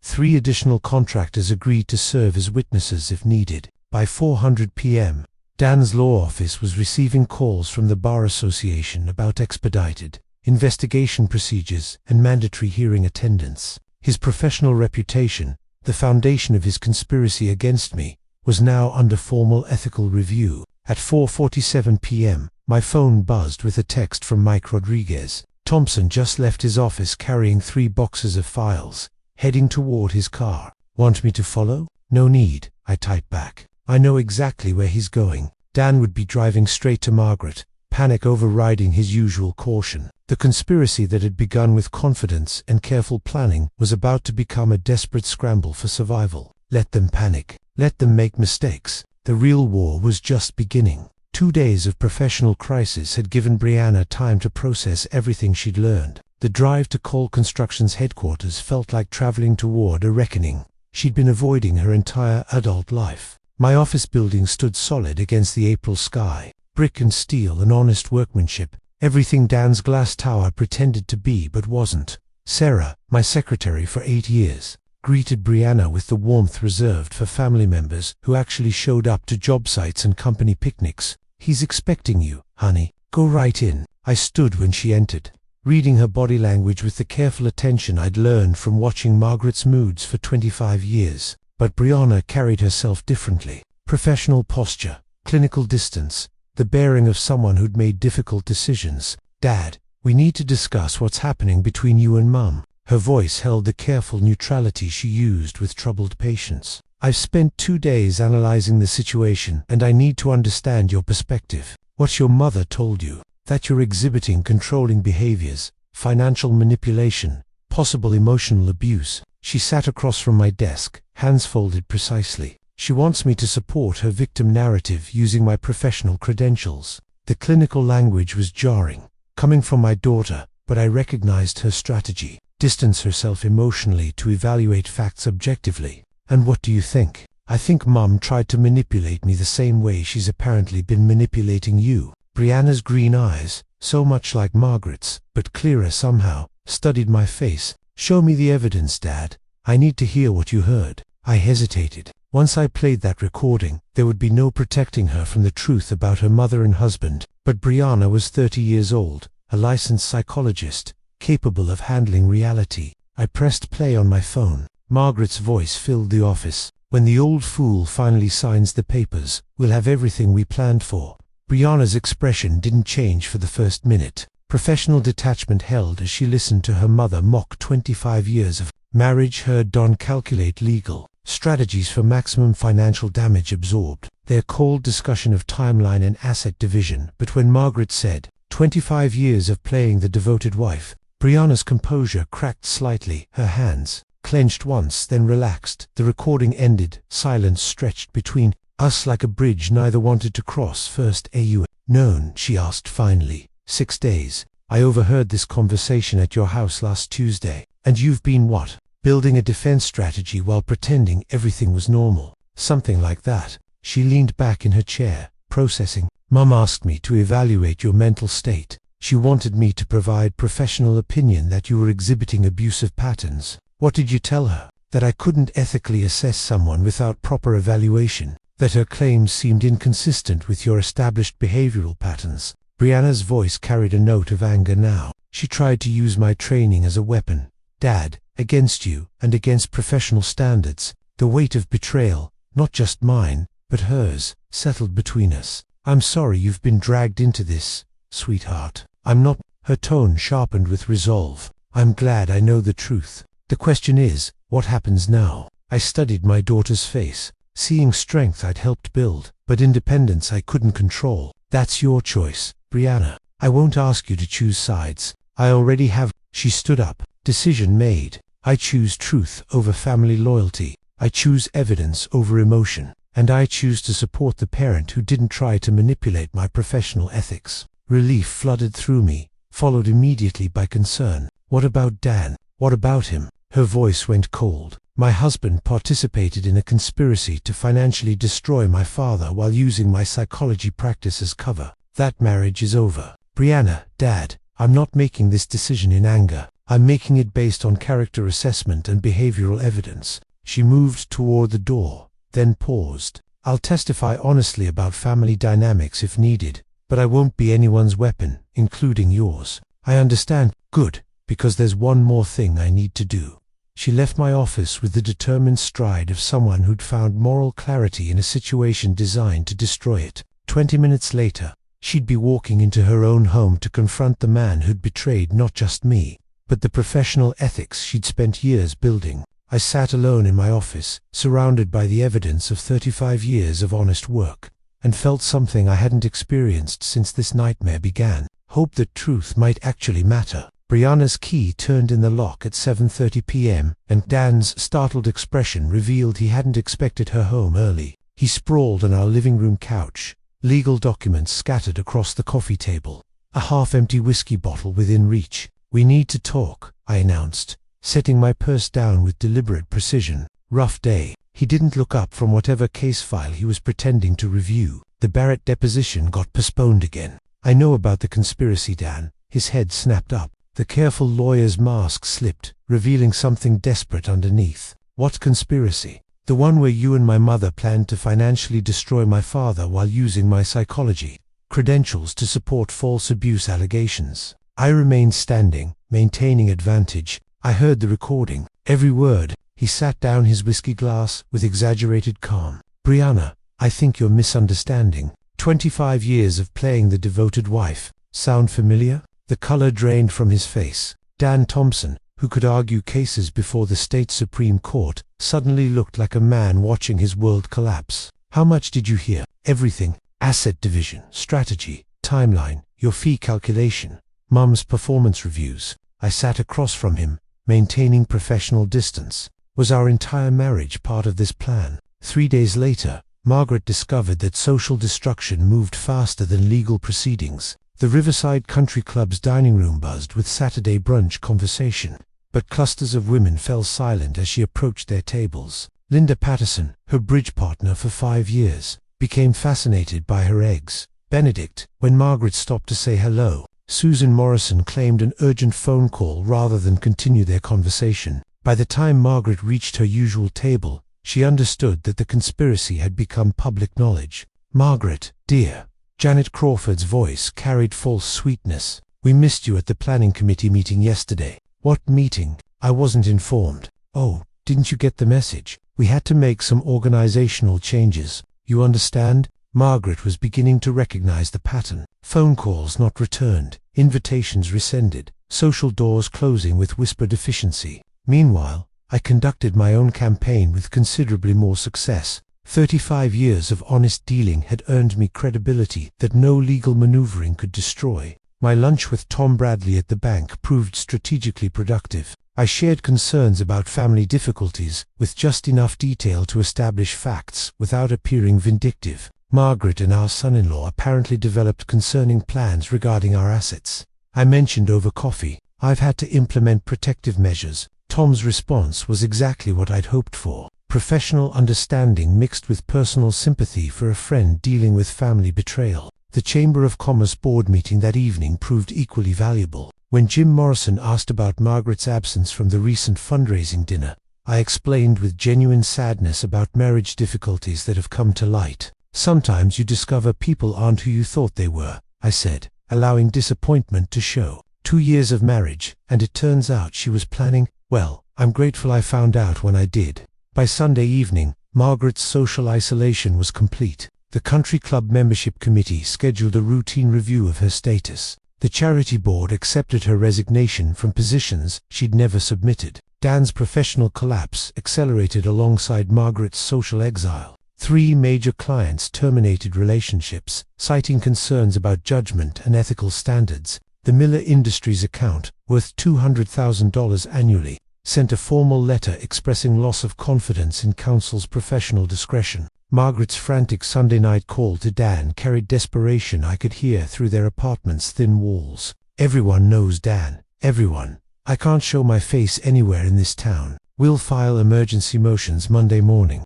S1: 3 additional contractors agreed to serve as witnesses if needed. By 4:00 p.m., Dan's law office was receiving calls from the Bar Association about expedited investigation procedures and mandatory hearing attendance. His professional reputation, the foundation of his conspiracy against me, was now under formal ethical review. At 4:47 p.m., my phone buzzed with a text from Mike Rodriguez. Thompson just left his office carrying 3 boxes of files, heading toward his car. Want me to follow? No need, I typed back. I know exactly where he's going. Dan would be driving straight to Margaret, panic overriding his usual caution. The conspiracy that had begun with confidence and careful planning was about to become a desperate scramble for survival. Let them panic. Let them make mistakes. The real war was just beginning. 2 days of professional crisis had given Brianna time to process everything she'd learned. The drive to Cole Construction's headquarters felt like traveling toward a reckoning she'd been avoiding her entire adult life. My office building stood solid against the April sky. Brick and steel and honest workmanship. Everything Dan's glass tower pretended to be but wasn't. Sarah, my secretary for 8 years, greeted Brianna with the warmth reserved for family members who actually showed up to job sites and company picnics. "He's expecting you, honey. Go right in." I stood when she entered, reading her body language with the careful attention I'd learned from watching Margaret's moods for 25 years. But Brianna carried herself differently. Professional posture, clinical distance, the bearing of someone who'd made difficult decisions. "Dad, we need to discuss what's happening between you and Mum." Her voice held the careful neutrality she used with troubled patience. "I've spent 2 days analyzing the situation, and I need to understand your perspective. What's your mother told you? That you're exhibiting controlling behaviors, financial manipulation, possible emotional abuse." She sat across from my desk, hands folded precisely. "She wants me to support her victim narrative using my professional credentials." The clinical language was jarring, coming from my daughter, but I recognized her strategy. Distance herself emotionally to evaluate facts objectively. "And what do you think?" "I think Mum tried to manipulate me the same way she's apparently been manipulating you." Brianna's green eyes, so much like Margaret's, but clearer somehow, studied my face. "Show me the evidence, Dad. I need to hear what you heard." I hesitated. Once I played that recording, there would be no protecting her from the truth about her mother and husband. But Brianna was 30 years old, a licensed psychologist, capable of handling reality. I pressed play on my phone. Margaret's voice filled the office. "When the old fool finally signs the papers, we'll have everything we planned for." Brianna's expression didn't change for the first minute. Professional detachment held as she listened to her mother mock 25 years of marriage heard Don calculate legal strategies for maximum financial damage absorbed. Their cold discussion of timeline and asset division. But when Margaret said, 25 years of playing the devoted wife, Brianna's composure cracked slightly. Her hands clenched once, then relaxed. The recording ended. Silence stretched between us like a bridge neither wanted to cross. "First, you known?" she asked finally. 6 days. "I overheard this conversation at your house last Tuesday. And you've been what? Building a defense strategy while pretending everything was normal." "Something like that." She leaned back in her chair, processing. "Mum asked me to evaluate your mental state. She wanted me to provide professional opinion that you were exhibiting abusive patterns." "What did you tell her?" "That I couldn't ethically assess someone without proper evaluation. That her claims seemed inconsistent with your established behavioral patterns." Brianna's voice carried a note of anger now. "She tried to use my training as a weapon, Dad, against you and against professional standards. The weight of betrayal, not just mine, but hers, settled between us. I'm sorry you've been dragged into this, sweetheart. I'm not." Her tone sharpened with resolve. "I'm glad I know the truth. The question is, what happens now?" I studied my daughter's face, seeing strength I'd helped build, but independence I couldn't control. "That's your choice, Brianna. I won't ask you to choose sides. I already have." She stood up. "Decision made. I choose truth over family loyalty. I choose evidence over emotion. And I choose to support the parent who didn't try to manipulate my professional ethics." Relief flooded through me, followed immediately by concern. "What about Dan? What about him?" Her voice went cold. "My husband participated in a conspiracy to financially destroy my father while using my psychology practice as cover. That marriage is over." "Brianna, Dad, I'm not making this decision in anger. I'm making it based on character assessment and behavioral evidence." She moved toward the door, then paused. "I'll testify honestly about family dynamics if needed, but I won't be anyone's weapon, including yours." "I understand." "Good, because there's one more thing I need to do." She left my office with the determined stride of someone who'd found moral clarity in a situation designed to destroy it. 20 minutes later, she'd be walking into her own home to confront the man who'd betrayed not just me, but the professional ethics she'd spent years building. I sat alone in my office, surrounded by the evidence of 35 years of honest work. and felt something I hadn't experienced since this nightmare began. Hope that truth might actually matter. Brianna's key turned in the lock at 7:30 p.m., and Dan's startled expression revealed he hadn't expected her home early. He sprawled on our living room couch, legal documents scattered across the coffee table, a half-empty whiskey bottle within reach. "We need to talk," I announced, setting my purse down with deliberate precision. "Rough day." He didn't look up from whatever case file he was pretending to review. "The Barrett deposition got postponed again." "I know about the conspiracy, Dan." His head snapped up. The careful lawyer's mask slipped, revealing something desperate underneath. "What conspiracy?" "The one where you and my mother planned to financially destroy my father while using my psychology credentials to support false abuse allegations." I remained standing, maintaining advantage. I heard the recording, every word. He sat down his whiskey glass with exaggerated calm. "Brianna, I think you're misunderstanding. 25 years of playing the devoted wife. Sound familiar?" The color drained from his face. Dan Thompson, who could argue cases before the state Supreme Court, suddenly looked like a man watching his world collapse. "How much did you hear?" "Everything. Asset division, strategy, timeline, your fee calculation, Mum's performance reviews." I sat across from him, maintaining professional distance. Was our entire marriage part of this plan? 3 days later, Margaret discovered that social destruction moved faster than legal proceedings. The Riverside Country Club's dining room buzzed with Saturday brunch conversation, but clusters of women fell silent as she approached their tables. Linda Patterson, her bridge partner for 5 years, became fascinated by her eggs. Benedict, when Margaret stopped to say hello. Susan Morrison claimed an urgent phone call rather than continue their conversation. By the time Margaret reached her usual table, she understood that the conspiracy had become public knowledge. "Margaret, dear." Janet Crawford's voice carried false sweetness. "We missed you at the planning committee meeting yesterday." "What meeting?" I wasn't informed. "Oh, didn't you get the message? We had to make some organizational changes. You understand?" Margaret was beginning to recognize the pattern. Phone calls not returned, invitations rescinded, social doors closing with whispered efficiency. Meanwhile, I conducted my own campaign with considerably more success. 35 years of honest dealing had earned me credibility that no legal maneuvering could destroy. My lunch with Tom Bradley at the bank proved strategically productive. I shared concerns about family difficulties with just enough detail to establish facts without appearing vindictive. Margaret and our son-in-law apparently developed concerning plans regarding our assets. I mentioned over coffee, "I've had to implement protective measures." Tom's response was exactly what I'd hoped for. Professional understanding mixed with personal sympathy for a friend dealing with family betrayal. The Chamber of Commerce board meeting that evening proved equally valuable. When Jim Morrison asked about Margaret's absence from the recent fundraising dinner, I explained with genuine sadness about marriage difficulties that have come to light. "Sometimes you discover people aren't who you thought they were," I said, allowing disappointment to show. 2 years of marriage, and it turns out she was planning. Well, I'm grateful I found out when I did. By Sunday evening, Margaret's social isolation was complete. The country club membership committee scheduled a routine review of her status. The charity board accepted her resignation from positions she'd never submitted. Dan's professional collapse accelerated alongside Margaret's social exile. 3 major clients terminated relationships, citing concerns about judgment and ethical standards. The Miller Industries account, worth $200,000 annually, sent a formal letter expressing loss of confidence in counsel's professional discretion. Margaret's frantic Sunday night call to Dan carried desperation I could hear through their apartment's thin walls. "Everyone knows Dan. Everyone. I can't show my face anywhere in this town. We'll file emergency motions Monday morning.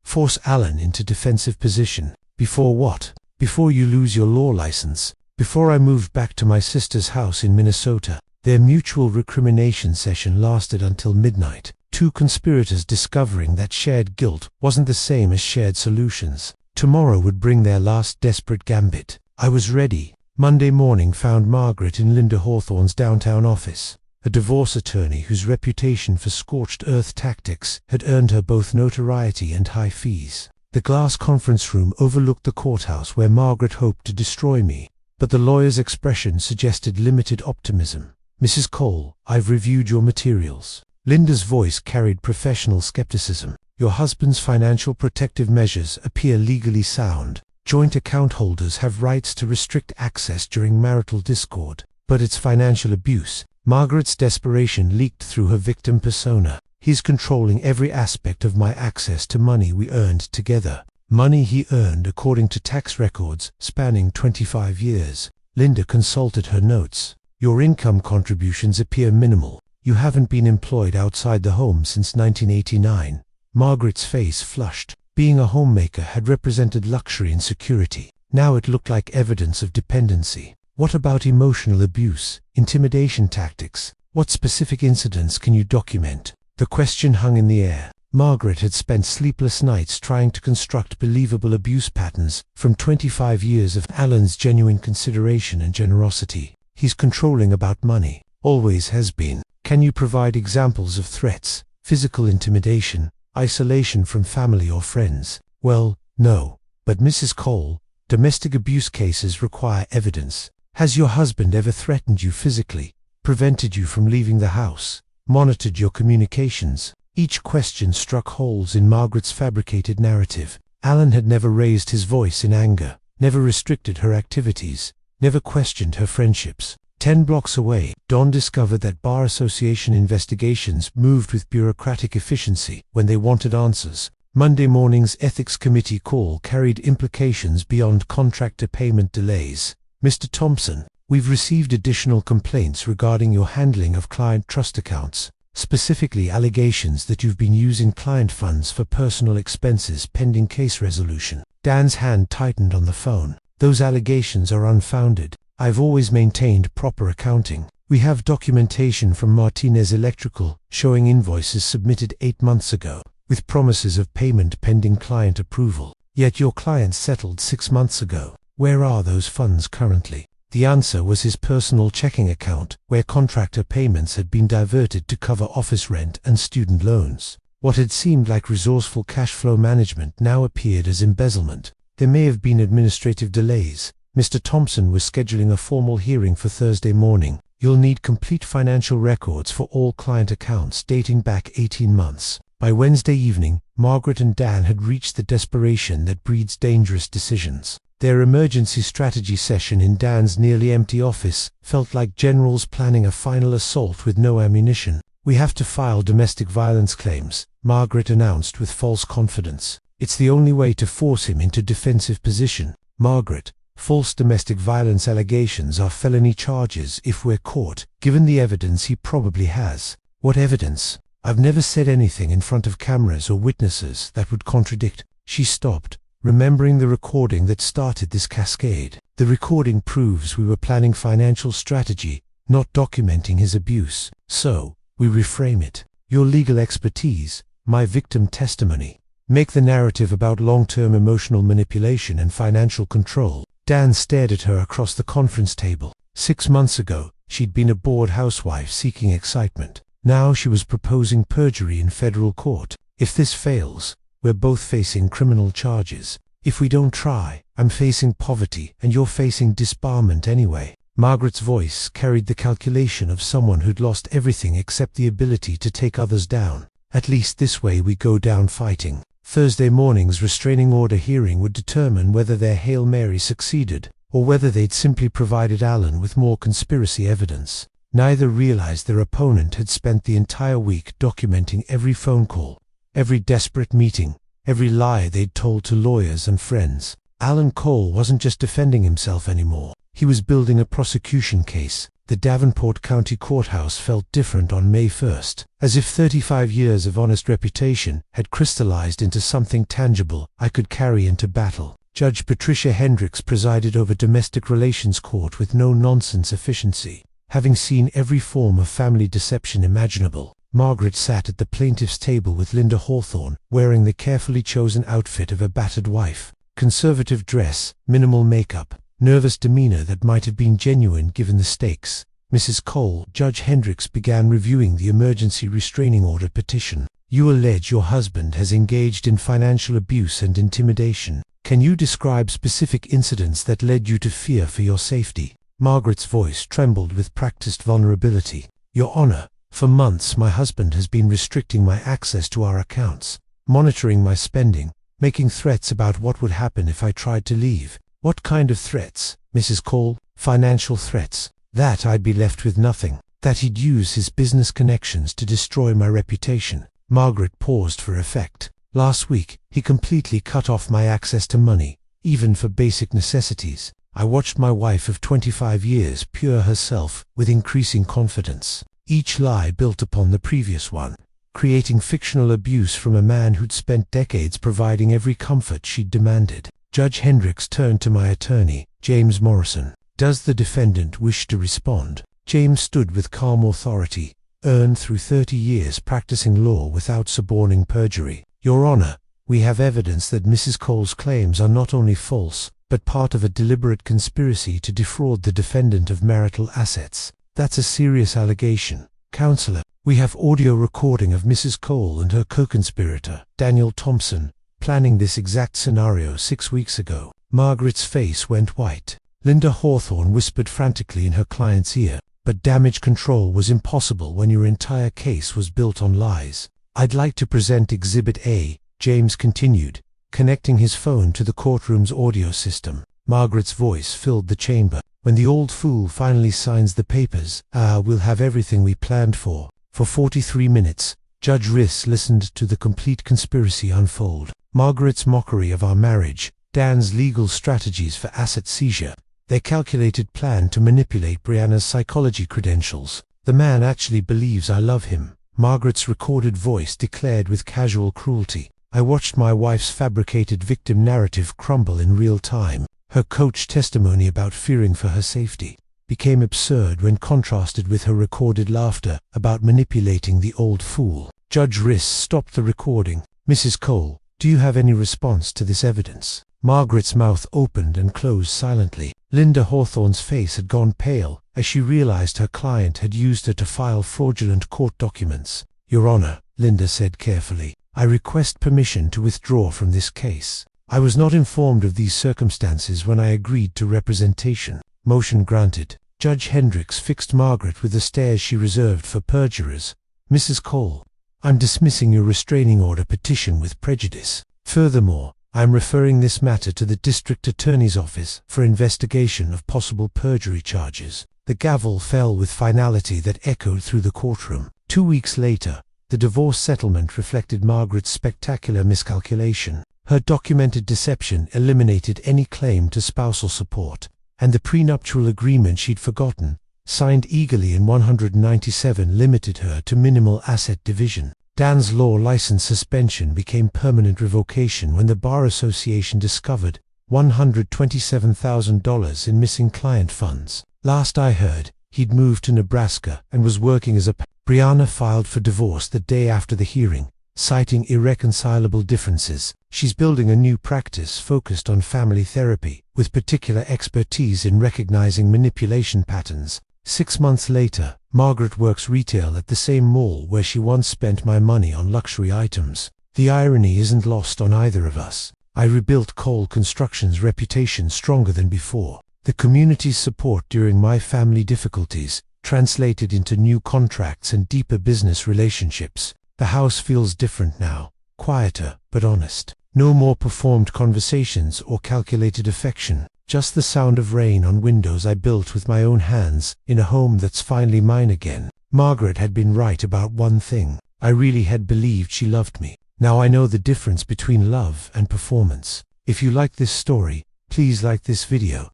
S1: Force Alan into defensive position." "Before what?" "Before you lose your law license. Before I moved back to my sister's house in Minnesota." Their mutual recrimination session lasted until midnight. 2 conspirators discovering that shared guilt wasn't the same as shared solutions. Tomorrow would bring their last desperate gambit. I was ready. Monday morning found Margaret in Linda Hawthorne's downtown office. A divorce attorney whose reputation for scorched earth tactics had earned her both notoriety and high fees. The glass conference room overlooked the courthouse where Margaret hoped to destroy me, but the lawyer's expression suggested limited optimism. "Mrs. Cole, I've reviewed your materials." Linda's voice carried professional skepticism. Your husband's financial protective measures appear legally sound. Joint account holders have rights to restrict access during marital discord. But it's financial abuse. Margaret's desperation leaked through her victim persona. He's controlling every aspect of my access to money we earned together. Money he earned according to tax records spanning 25 years. Linda consulted her notes. Your income contributions appear minimal. You haven't been employed outside the home since 1989. Margaret's face flushed. Being a homemaker had represented luxury and security. Now it looked like evidence of dependency. What about emotional abuse, intimidation tactics? What specific incidents can you document? The question hung in the air. Margaret had spent sleepless nights trying to construct believable abuse patterns from 25 years of Alan's genuine consideration and generosity. He's controlling about money. Always has been. Can you provide examples of threats, physical intimidation, isolation from family or friends? Well, no. But Mrs. Cole, domestic abuse cases require evidence. Has your husband ever threatened you physically, prevented you from leaving the house, monitored your communications? Each question struck holes in Margaret's fabricated narrative. Alan had never raised his voice in anger, never restricted her activities, never questioned her friendships. 10 blocks away, Dawn discovered that bar association investigations moved with bureaucratic efficiency when they wanted answers. Monday morning's ethics committee call carried implications beyond contractor payment delays. Mr. Thompson, we've received additional complaints regarding your handling of client trust accounts, specifically allegations that you've been using client funds for personal expenses pending case resolution. Dan's hand tightened on the phone. Those allegations are unfounded. I've always maintained proper accounting. We have documentation from Martinez Electrical showing invoices submitted 8 months ago, with promises of payment pending client approval. Yet your client settled 6 months ago. Where are those funds currently? The answer was his personal checking account, where contractor payments had been diverted to cover office rent and student loans. What had seemed like resourceful cash flow management now appeared as embezzlement. There may have been administrative delays. Mr. Thompson was scheduling a formal hearing for Thursday morning. You'll need complete financial records for all client accounts dating back 18 months. By Wednesday evening, Margaret and Dan had reached the desperation that breeds dangerous decisions. Their emergency strategy session in Dan's nearly empty office felt like generals planning a final assault with no ammunition. We have to file domestic violence claims, Margaret announced with false confidence. It's the only way to force him into defensive position. Margaret, false domestic violence allegations are felony charges if we're caught, given the evidence he probably has. What evidence? I've never said anything in front of cameras or witnesses that would contradict. She stopped, remembering the recording that started this cascade. The recording proves we were planning financial strategy, not documenting his abuse. So, we reframe it. Your legal expertise, my victim testimony. Make the narrative about long-term emotional manipulation and financial control. Dan stared at her across the conference table. 6 months ago, she'd been a bored housewife seeking excitement. Now she was proposing perjury in federal court. If this fails, we're both facing criminal charges. If we don't try, I'm facing poverty and you're facing disbarment anyway. Margaret's voice carried the calculation of someone who'd lost everything except the ability to take others down. At least this way we go down fighting. Thursday morning's restraining order hearing would determine whether their Hail Mary succeeded, or whether they'd simply provided Alan with more conspiracy evidence. Neither realized their opponent had spent the entire week documenting every phone call, every desperate meeting, every lie they'd told to lawyers and friends. Alan Cole wasn't just defending himself anymore. He was building a prosecution case. The Davenport County Courthouse felt different on May 1st, as if 35 years of honest reputation had crystallized into something tangible I could carry into battle. Judge Patricia Hendricks presided over domestic relations court with no-nonsense efficiency. Having seen every form of family deception imaginable, Margaret sat at the plaintiff's table with Linda Hawthorne, wearing the carefully chosen outfit of a battered wife. Conservative dress, minimal makeup, nervous demeanor that might have been genuine given the stakes. Mrs. Cole, Judge Hendricks began reviewing the emergency restraining order petition. You allege your husband has engaged in financial abuse and intimidation. Can you describe specific incidents that led you to fear for your safety? Margaret's voice trembled with practiced vulnerability. Your Honor, for months my husband has been restricting my access to our accounts. monitoring my spending, making threats about what would happen if I tried to leave. What kind of threats, Mrs. Cole? Financial threats. That I'd be left with nothing. That he'd use his business connections to destroy my reputation. Margaret paused for effect. Last week, he completely cut off my access to money, even for basic necessities. I watched my wife of 25 years pure herself with increasing confidence. Each lie built upon the previous one, creating fictional abuse from a man who'd spent decades providing every comfort she'd demanded. Judge Hendricks turned to my attorney, James Morrison. Does the defendant wish to respond? James stood with calm authority, earned through 30 years practicing law without suborning perjury. Your Honor, we have evidence that Mrs. Cole's claims are not only false, but part of a deliberate conspiracy to defraud the defendant of marital assets. That's a serious allegation. Counselor, we have audio recording of Mrs. Cole and her co-conspirator, Daniel Thompson, planning this exact scenario 6 weeks ago. Margaret's face went white. Linda Hawthorne whispered frantically in her client's ear, but damage control was impossible when your entire case was built on lies. I'd like to present Exhibit A, James continued, connecting his phone to the courtroom's audio system. Margaret's voice filled the chamber. When the old fool finally signs the papers, we'll have everything we planned for. For 43 minutes, Judge Riss listened to the complete conspiracy unfold. Margaret's mockery of our marriage, Dan's legal strategies for asset seizure, their calculated plan to manipulate Brianna's psychology credentials. The man actually believes I love him, Margaret's recorded voice declared with casual cruelty. I watched my wife's fabricated victim narrative crumble in real time. Her coach testimony about fearing for her safety became absurd when contrasted with her recorded laughter about manipulating the old fool. Judge Riss stopped the recording. Mrs. Cole, do you have any response to this evidence? Margaret's mouth opened and closed silently. Linda Hawthorne's face had gone pale as she realized her client had used her to file fraudulent court documents. Your Honor, Linda said carefully, I request permission to withdraw from this case. I was not informed of these circumstances when I agreed to representation. Motion granted. Judge Hendricks fixed Margaret with the stares she reserved for perjurers. Mrs. Cole, I'm dismissing your restraining order petition with prejudice. Furthermore, I am referring this matter to the District Attorney's Office for investigation of possible perjury charges. The gavel fell with finality that echoed through the courtroom. 2 weeks later, the divorce settlement reflected Margaret's spectacular miscalculation. Her documented deception eliminated any claim to spousal support, and the prenuptial agreement she'd forgotten, signed eagerly in 197, limited her to minimal asset division. Dan's law license suspension became permanent revocation when the Bar Association discovered $127,000 in missing client funds. Last I heard, he'd moved to Nebraska and was working as a Brianna filed for divorce the day after the hearing, citing irreconcilable differences. She's building a new practice focused on family therapy, with particular expertise in recognizing manipulation patterns. 6 months later, Margaret works retail at the same mall where she once spent my money on luxury items. The irony isn't lost on either of us. I rebuilt Cole Construction's reputation stronger than before. The community's support during my family difficulties translated into new contracts and deeper business relationships. The house feels different now, quieter but honest. No more performed conversations or calculated affection, just the sound of rain on windows I built with my own hands in a home that's finally mine again. Margaret had been right about one thing. I really had believed she loved me. Now I know the difference between love and performance. If you like this story, please like this video,